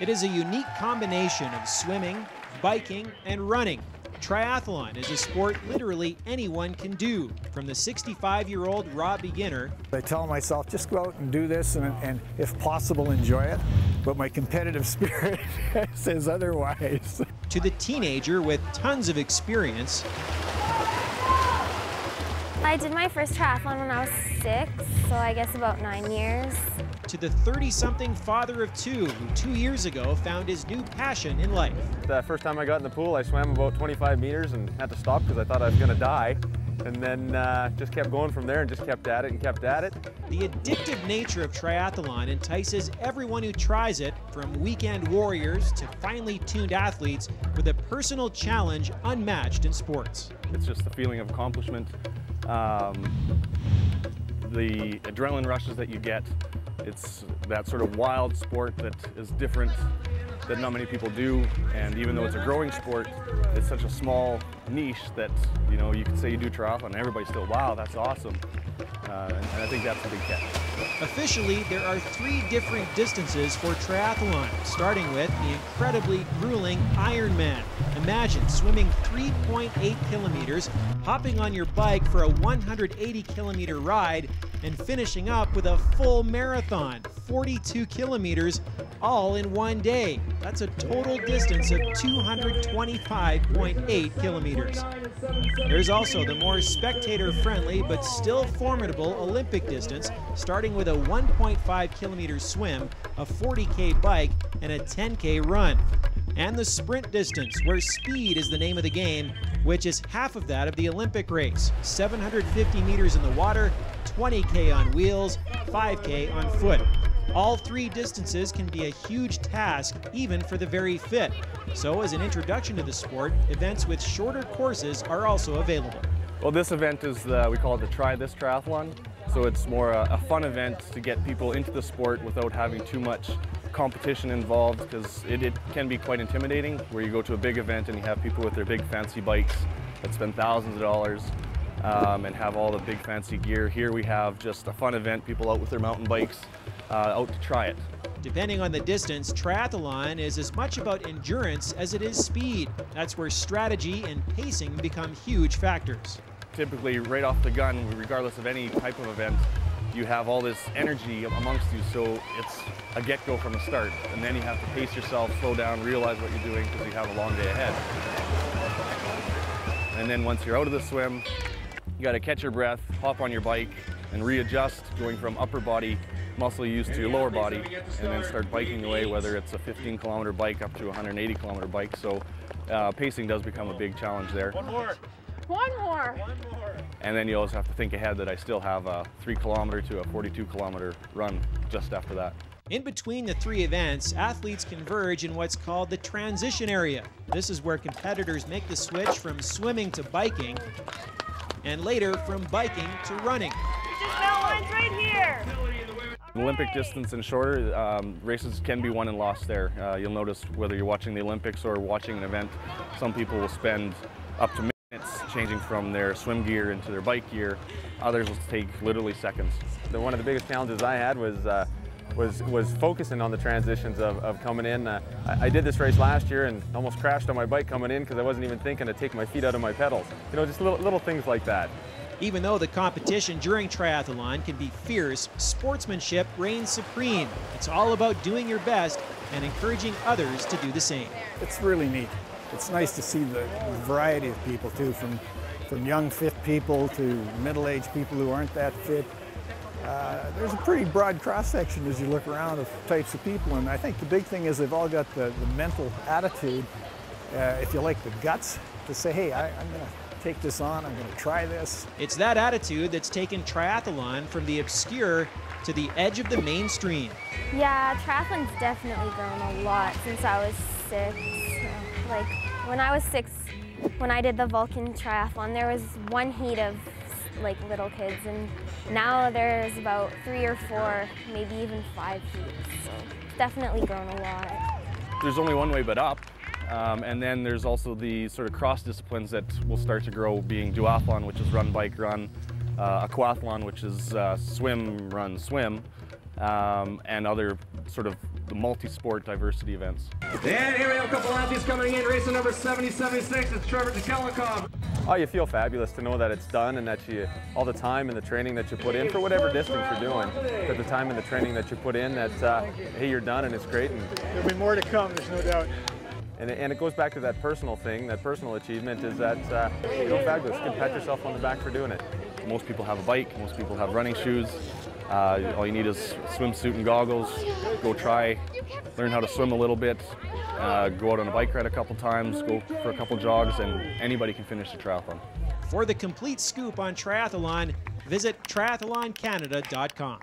It is a unique combination of swimming, biking, and running. Triathlon is a sport literally anyone can do, from the 65-year-old raw beginner. I tell myself, just go out and do this and if possible, enjoy it. But my competitive spirit says otherwise. To the teenager with tons of experience. I did my first triathlon when I was 6, so I guess about 9 years. To the 30-something father of 2 who 2 years ago found his new passion in life. The first time I got in the pool, I swam about 25 meters and had to stop because I thought I was going to die. And then just kept going from there and just kept at it and kept at it. The addictive nature of triathlon entices everyone who tries it, from weekend warriors to finely tuned athletes with a personal challenge unmatched in sports. It's just the feeling of accomplishment, the adrenaline rushes that you get. It's that sort of wild sport that is different, that not many people do, and even though it's a growing sport, it's such a small niche that, you know, you can say you do triathlon and everybody's still, wow, that's awesome. And I think that's a big catch. Officially, there are 3 different distances for triathlon, starting with the incredibly grueling Ironman. Imagine swimming 3.8 kilometers, hopping on your bike for a 180-kilometer ride, and finishing up with a full marathon, 42 kilometers, all in one day. That's a total distance of 225.8 kilometers. There's also the more spectator-friendly but still formidable Olympic distance, starting with a 1.5 kilometer swim, a 40K bike, and a 10K run. And the sprint distance, where speed is the name of the game, which is half of that of the Olympic race, 750 meters in the water, 20K on wheels, 5K on foot. All 3 distances can be a huge task, even for the very fit. So as an introduction to the sport, events with shorter courses are also available. Well, this event is, we call it the Try This Triathlon. So it's more a fun event to get people into the sport without having too much competition involved, because it can be quite intimidating, where you go to a big event and you have people with their big fancy bikes that spend thousands of dollars and have all the big fancy gear. Here we have just a fun event, people out with their mountain bikes out to try it. Depending on the distance, triathlon is as much about endurance as it is speed. That's where strategy and pacing become huge factors. Typically, right off the gun, regardless of any type of event, you have all this energy amongst you, so it's a get-go from the start. And then you have to pace yourself, slow down, realize what you're doing, because you have a long day ahead. And then once you're out of the swim, you got to catch your breath, hop on your bike, and readjust, going from upper body muscle use to your lower body, and then start biking away, whether it's a 15-kilometer bike up to a 180-kilometer bike. So pacing does become a big challenge there. One more. And then you always have to think ahead that I still have a 3-kilometer to a 42-kilometer run just after that. In between the 3 events, athletes converge in what's called the transition area. This is where competitors make the switch from swimming to biking, and later from biking to running. Line's right here. Olympic distance and shorter, races can be won and lost there. You'll notice whether you're watching the Olympics or watching an event, some people will spend up to minutes changing from their swim gear into their bike gear. Others will take literally seconds. One of the biggest challenges I had was focusing on the transitions of coming in. I did this race last year and almost crashed on my bike coming in because I wasn't even thinking to take my feet out of my pedals. You know, just little things like that. Even though the competition during triathlon can be fierce, sportsmanship reigns supreme. It's all about doing your best and encouraging others to do the same. It's really neat. It's nice to see the variety of people too, from young fit people to middle-aged people who aren't that fit. There's a pretty broad cross-section as you look around of types of people, and I think the big thing is they've all got the mental attitude, if you like the guts, to say, hey, I'm going to take this on, I'm going to try this. It's that attitude that's taken triathlon from the obscure to the edge of the mainstream. Yeah, triathlon's definitely grown a lot since I was 6. Like, when I was 6, when I did the Vulcan triathlon, there was one heat of like little kids, and now there's about 3 or 4, maybe even 5 heats. So it's definitely grown a lot. There's only one way but up. And then there's also the sort of cross disciplines that will start to grow, being duathlon, which is run, bike, run, aquathlon, which is swim, run, swim, and other sort of the multi-sport diversity events. And here we have a couple athletes coming in, racing number 7076, it's Trevor Jakelikov. Oh, you feel fabulous to know that it's done and that all the time and the training that you put in for whatever distance you're doing, that the time and the training that you put in, that hey, you're done and it's great. And There'll be more to come, there's no doubt. And it goes back to that personal thing, that personal achievement is that you feel fabulous. You can pat yourself on the back for doing it. Most people have a bike, most people have running shoes. All you need is swimsuit and goggles. Go try, learn how to swim a little bit, go out on a bike ride a couple times, go for a couple jogs, and anybody can finish the triathlon. For the complete scoop on triathlon, visit triathloncanada.com.